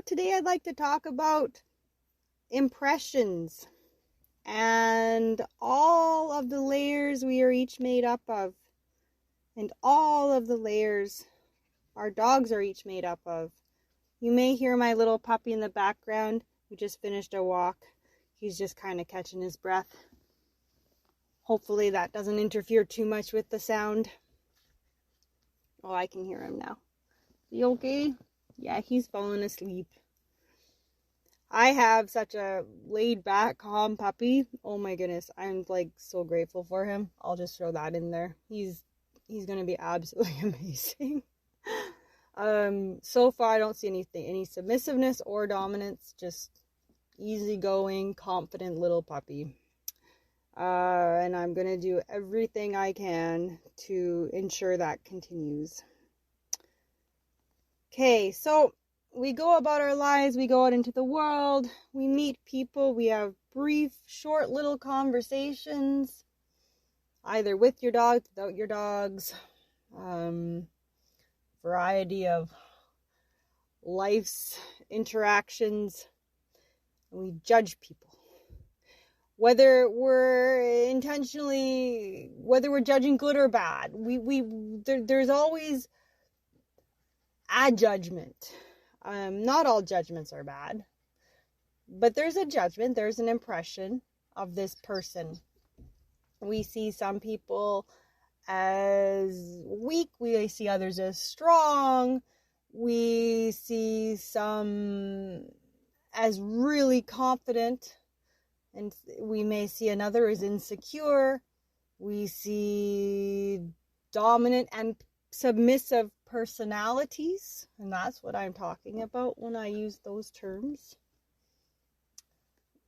today I'd like to talk about impressions and all of the layers we are each made up of, and all of the layers our dogs are each made up of. You may hear my little puppy in the background who just finished a walk. He's just kind of catching his breath. Hopefully that doesn't interfere too much with the sound. Oh, I can hear him now. You okay? Yeah, he's falling asleep. I have such a laid back, calm puppy. Oh my goodness, I'm like so grateful for him. I'll just throw that in there. He's gonna be absolutely amazing. So far I don't see any submissiveness or dominance, just easygoing, confident little puppy. And I'm gonna do everything I can to ensure that continues. Okay, so we go about our lives, we go out into the world, we meet people, we have brief, short little conversations, either with your dogs, without your dogs, variety of life's interactions, and we judge people. Whether we're judging good or bad, there's always a judgment. Not all judgments are bad, but there's a judgment, there's an impression of this person. We see some people as weak, we see others as strong, we see some as really confident, and we may see another as insecure. We see dominant and submissive personalities, and that's what I'm talking about when I use those terms.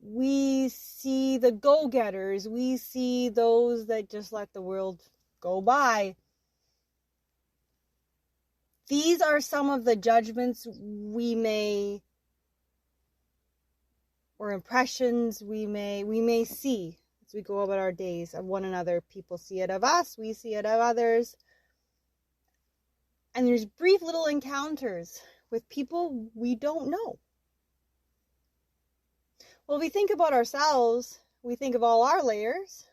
We see the go-getters. We see those that just let the world go by. These are some of the judgments or impressions we may see as we go about our days of one another. People see it of us, we see it of others. And there's brief little encounters with people we don't know. Well, we think about ourselves, we think of all our layers.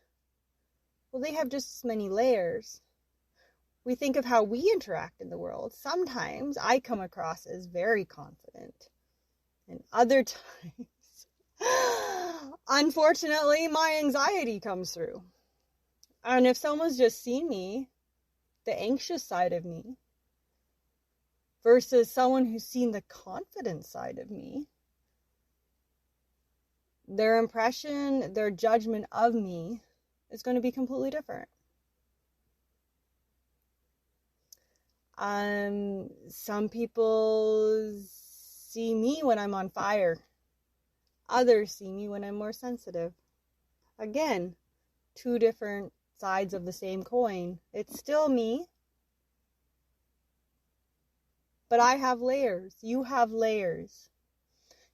Well, they have just as many layers. We think of how we interact in the world. Sometimes I come across as very confident, and other times, unfortunately, my anxiety comes through. And if someone's just seen me, the anxious side of me, versus someone who's seen the confident side of me, their impression, their judgment of me is going to be completely different. Some people see me when I'm on fire. Others see me when I'm more sensitive. Again, two different sides of the same coin. It's still me, but I have layers. You have layers.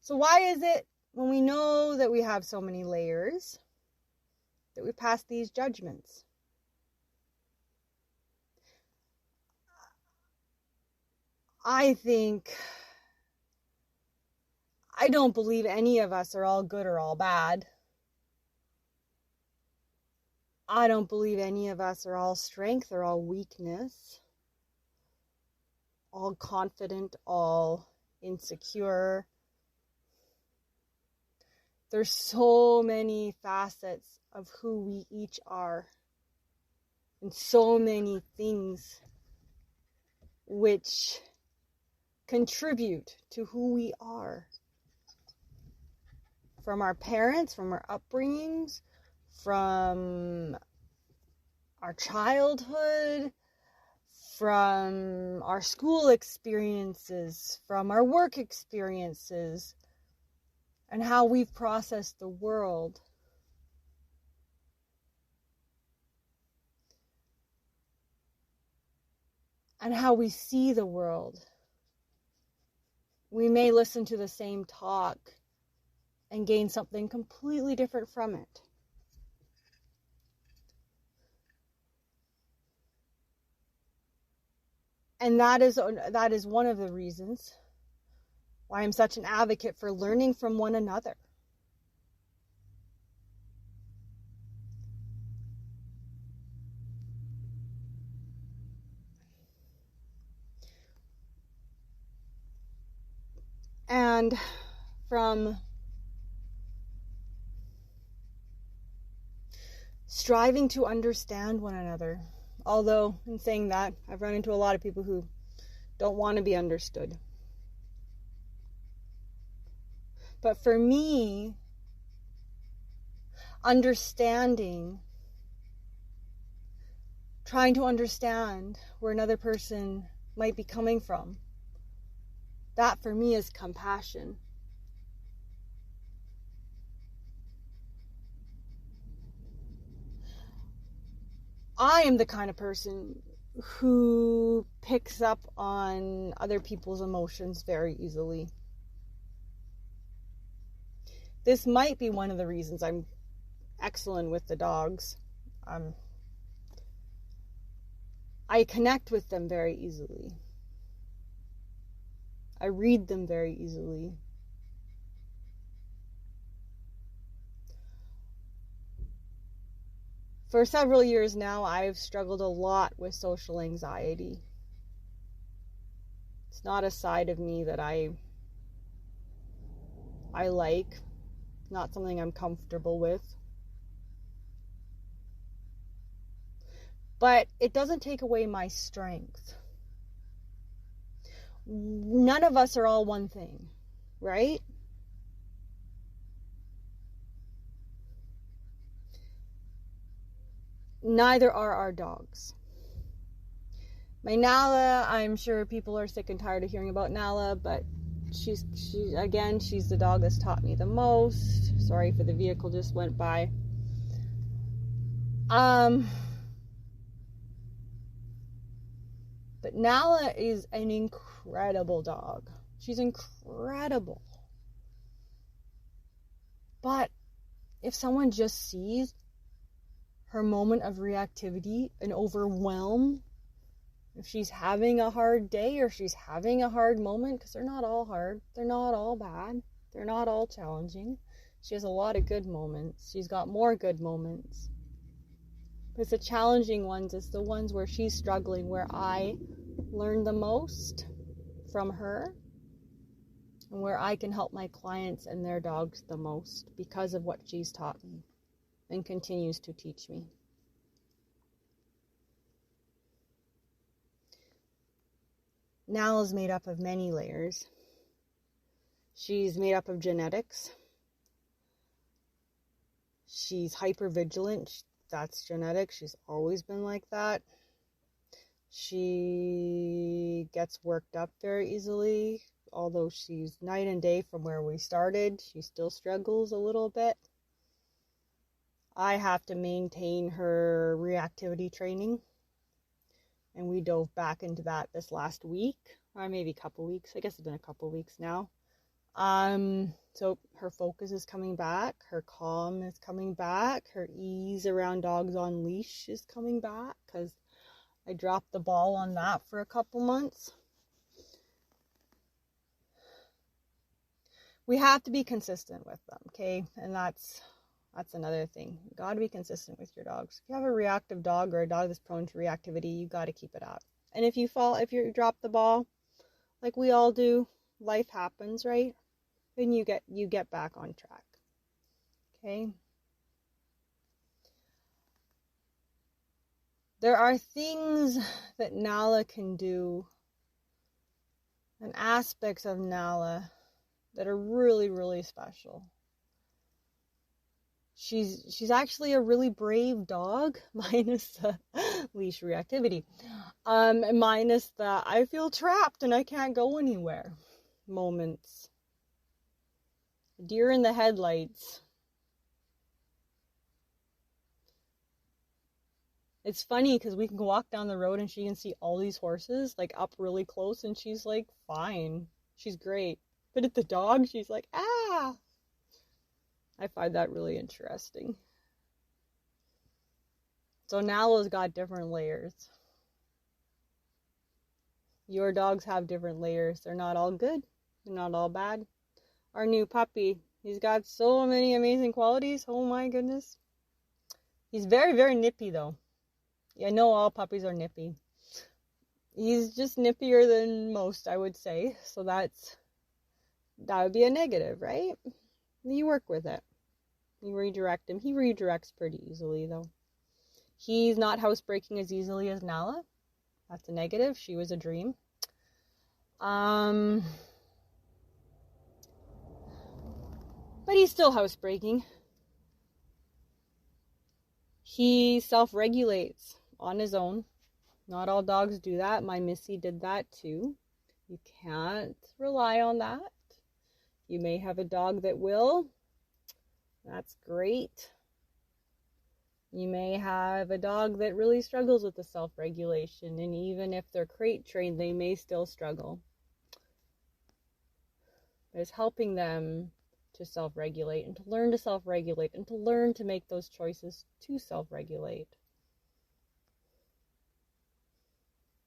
So why is it when we know that we have so many layers that we pass these judgments? I don't believe any of us are all good or all bad. I don't believe any of us are all strength or all weakness, all confident, all insecure. There's so many facets of who we each are, and so many things which contribute to who we are. From our parents, from our upbringings, from our childhood, from our school experiences, from our work experiences, and how we've processed the world. And how we see the world. We may listen to the same talk and gain something completely different from it. And that is one of the reasons why I'm such an advocate for learning from one another. And from striving to understand one another. Although, in saying that, I've run into a lot of people who don't want to be understood. But for me, understanding, trying to understand where another person might be coming from, that for me is compassion. I am the kind of person who picks up on other people's emotions very easily. This might be one of the reasons I'm excellent with the dogs. I connect with them very easily. I read them very easily. For several years now, I've struggled a lot with social anxiety. It's not a side of me that I like. It's not something I'm comfortable with. But it doesn't take away my strength. None of us are all one thing, right? Neither are our dogs. My Nala, I'm sure people are sick and tired of hearing about Nala, but she's the dog that's taught me the most. Sorry for the vehicle just went by. But Nala is an incredible dog. She's incredible. But if someone just sees her moment of reactivity and overwhelm, if she's having a hard day or she's having a hard moment, because they're not all hard, they're not all bad, they're not all challenging. She has a lot of good moments. She's got more good moments. But it's the challenging ones, it's the ones where she's struggling, where I learn the most from her, and where I can help my clients and their dogs the most because of what she's taught me and continues to teach me. Nala is made up of many layers. She's made up of genetics. She's hypervigilant. That's genetic. She's always been like that. She gets worked up very easily. Although she's night and day from where we started, she still struggles a little bit. I have to maintain her reactivity training. And we dove back into that this last week, or maybe a couple weeks. I guess it's been a couple weeks now. So her focus is coming back. Her calm is coming back. Her ease around dogs on leash is coming back because I dropped the ball on that for a couple months. We have to be consistent with them, okay? And that's another thing. You got to be consistent with your dogs. If you have a reactive dog or a dog that's prone to reactivity, you got to keep it up. And if you drop the ball, like we all do, life happens, right? Then you get back on track. Okay? There are things that Nala can do and aspects of Nala that are really, really special. She's actually a really brave dog, minus the leash reactivity. Minus the I feel trapped and I can't go anywhere moments. Deer in the headlights. It's funny because we can walk down the road and she can see all these horses like up really close and she's like fine. She's great. But at the dog, she's like, ah! I find that really interesting. So Nala's got different layers. Your dogs have different layers. They're not all good. They're not all bad. Our new puppy, he's got so many amazing qualities. Oh my goodness. He's very, very nippy though. I know all puppies are nippy. He's just nippier than most, I would say. So that would be a negative, right? You work with it. You redirect him. He redirects pretty easily though. He's not housebreaking as easily as Nala. That's a negative. She was a dream. But he's still housebreaking. He self-regulates on his own. Not all dogs do that. My Missy did that too. You can't rely on that. You may have a dog that will. That's great. You may have a dog that really struggles with the self-regulation, and even if they're crate trained, they may still struggle. It's helping them to self-regulate and to learn to self-regulate and to learn to make those choices to self-regulate.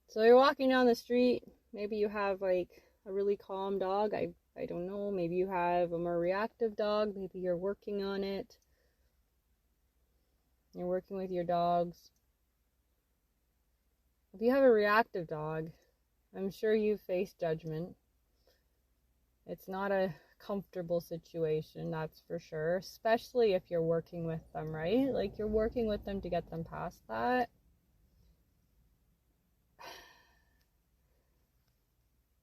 So you're walking down the street, maybe you have like a really calm dog, I don't know, maybe you have a more reactive dog, maybe you're working on it. You're working with your dogs. If you have a reactive dog, I'm sure you've faced judgment. It's not a comfortable situation, that's for sure, especially if you're working with them, right? Like you're working with them to get them past that.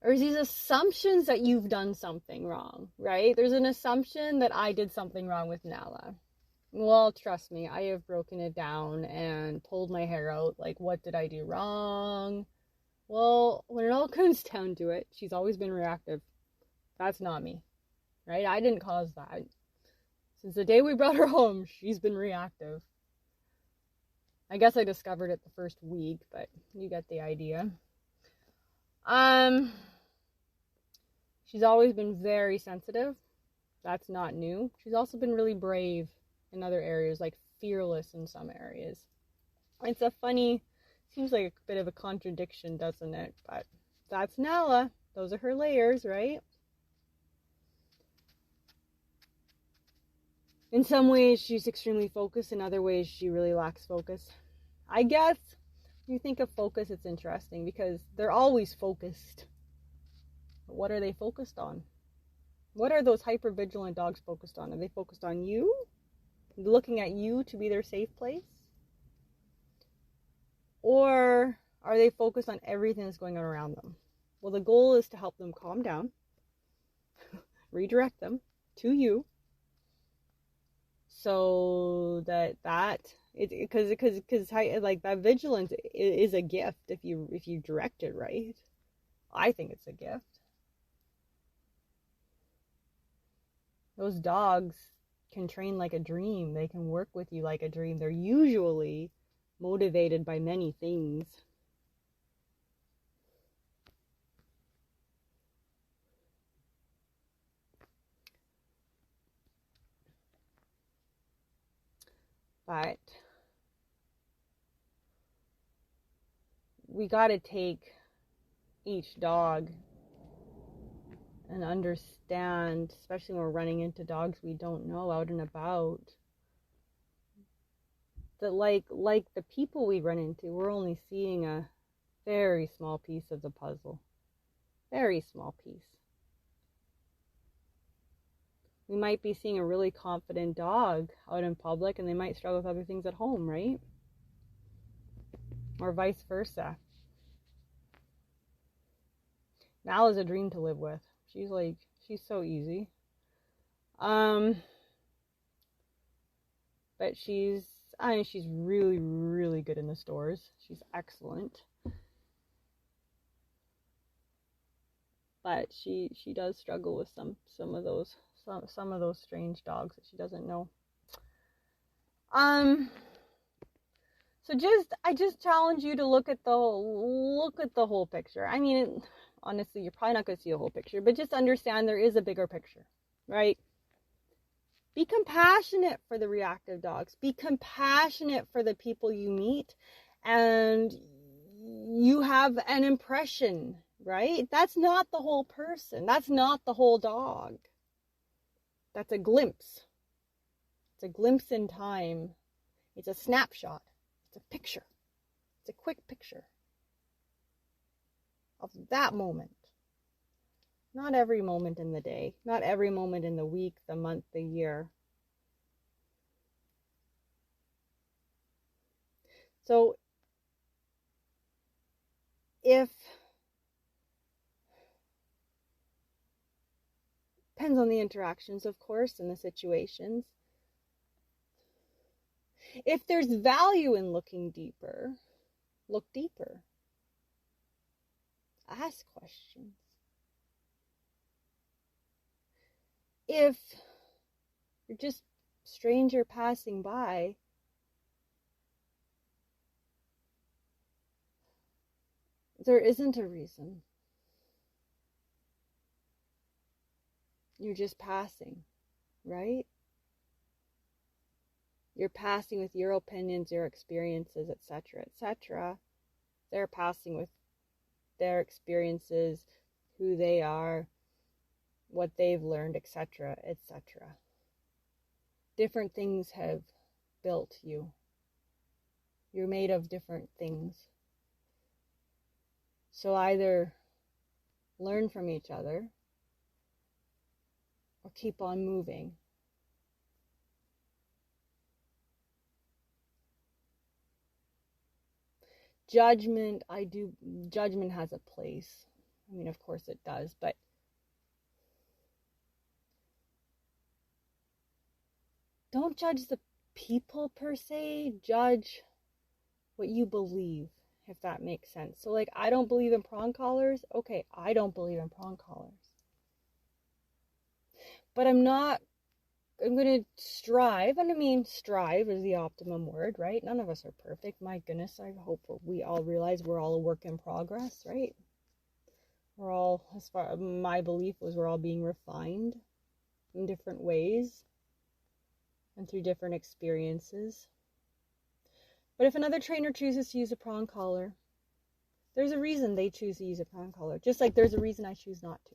There's these assumptions that you've done something wrong, right? There's an assumption that I did something wrong with Nala. Well, trust me, I have broken it down and pulled my hair out. Like, what did I do wrong? Well, when it all comes down to it, she's always been reactive. That's not me, right? I didn't cause that. Since the day we brought her home, she's been reactive. I guess I discovered it the first week, but you get the idea. She's always been very sensitive. That's not new. She's also been really brave in other areas, like fearless in some areas. It's a funny, seems like a bit of a contradiction, doesn't it? But that's Nala. Those are her layers, right? In some ways, she's extremely focused. In other ways, she really lacks focus. I guess when you think of focus, it's interesting because they're always focused. But what are they focused on? What are those hypervigilant dogs focused on? Are they focused on you? Looking at you to be their safe place? Or are they focused on everything that's going on around them? Well, the goal is to help them calm down, redirect them to you, so that because like that vigilance is a gift if you direct it right. I think it's a gift. Those dogs can train like a dream. They can work with you like a dream. They're usually motivated by many things. But we got to take each dog and understand, especially when we're running into dogs we don't know out and about, that like the people we run into, we're only seeing a very small piece of the puzzle. Very small piece. We might be seeing a really confident dog out in public and they might struggle with other things at home, right? Or vice versa. Mal is a dream to live with. She's so easy. But she's really, really good in the stores. She's excellent. But she does struggle with some of those strange dogs that she doesn't know. So I just challenge you to look at the whole picture. I mean, honestly, you're probably not going to see a whole picture, but just understand there is a bigger picture, right? Be compassionate for the reactive dogs. Be compassionate for the people you meet, and you have an impression right? That's not the whole person. That's not the whole dog. That's a glimpse. It's a glimpse in time. It's a snapshot. It's a picture. It's a quick picture of that moment. Not every moment in the day. Not every moment in the week, the month, the year. So if, depends on the interactions, of course, and the situations. If there's value in looking deeper, look deeper. Ask questions. If you're just a stranger passing by, there isn't a reason. You're just passing, right? You're passing with your opinions, your experiences, etc., etc. They're passing with their experiences, who they are, what they've learned, etc., etc. Different things have built you. You're made of different things. So either learn from each other or keep on moving. Judgment has a place. I mean, of course it does, but don't judge the people per se, judge what you believe, if that makes sense. So like, I don't believe in prong collars. Okay, I don't believe in prong collars. But I'm going to strive, and I mean strive is the optimum word, right? None of us are perfect. My goodness, I hope we all realize we're all a work in progress, right? We're all, as far my belief was, we're all being refined in different ways and through different experiences. But if another trainer chooses to use a prong collar, there's a reason they choose to use a prong collar, just like there's a reason I choose not to.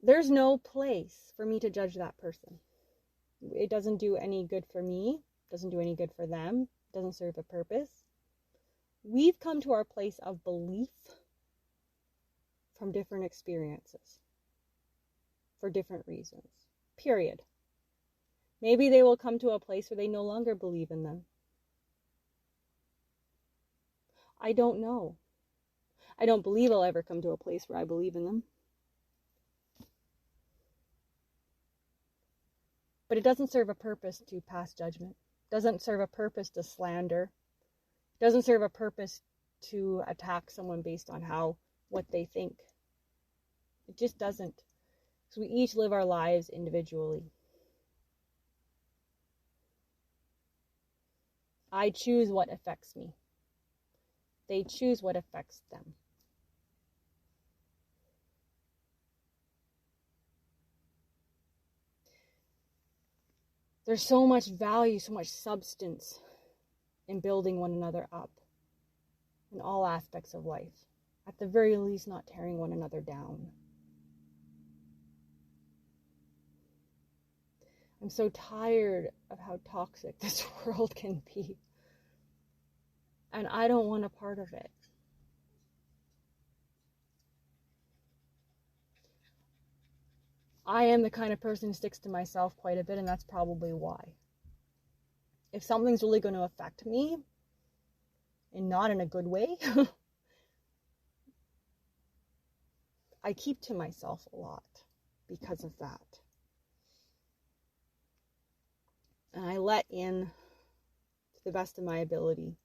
There's no place for me to judge that person. It doesn't do any good for me, doesn't do any good for them, doesn't serve a purpose. We've come to our place of belief from different experiences for different reasons, period. Maybe they will come to a place where they no longer believe in them. I don't know. I don't believe I'll ever come to a place where I believe in them. But it doesn't serve a purpose to pass judgment. It doesn't serve a purpose to slander. It doesn't serve a purpose to attack someone based on what they think. It just doesn't. So we each live our lives individually. I choose what affects me. They choose what affects them. There's so much value, so much substance in building one another up in all aspects of life. At the very least, not tearing one another down. I'm so tired of how toxic this world can be. And I don't want a part of it. I am the kind of person who sticks to myself quite a bit, and that's probably why. If something's really going to affect me, and not in a good way, I keep to myself a lot because of that. And I let in, to the best of my ability,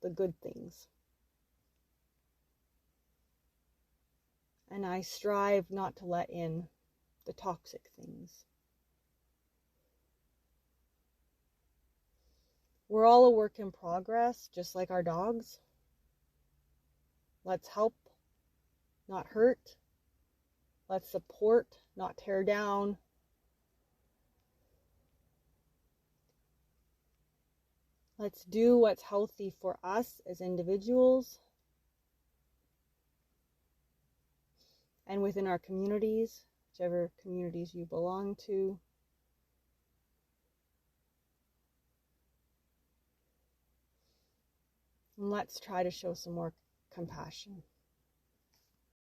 the good things. And I strive not to let in the toxic things. We're all a work in progress, just like our dogs. Let's help, not hurt. Let's support, not tear down. Let's do what's healthy for us as individuals and within our communities, whichever communities you belong to. And let's try to show some more compassion.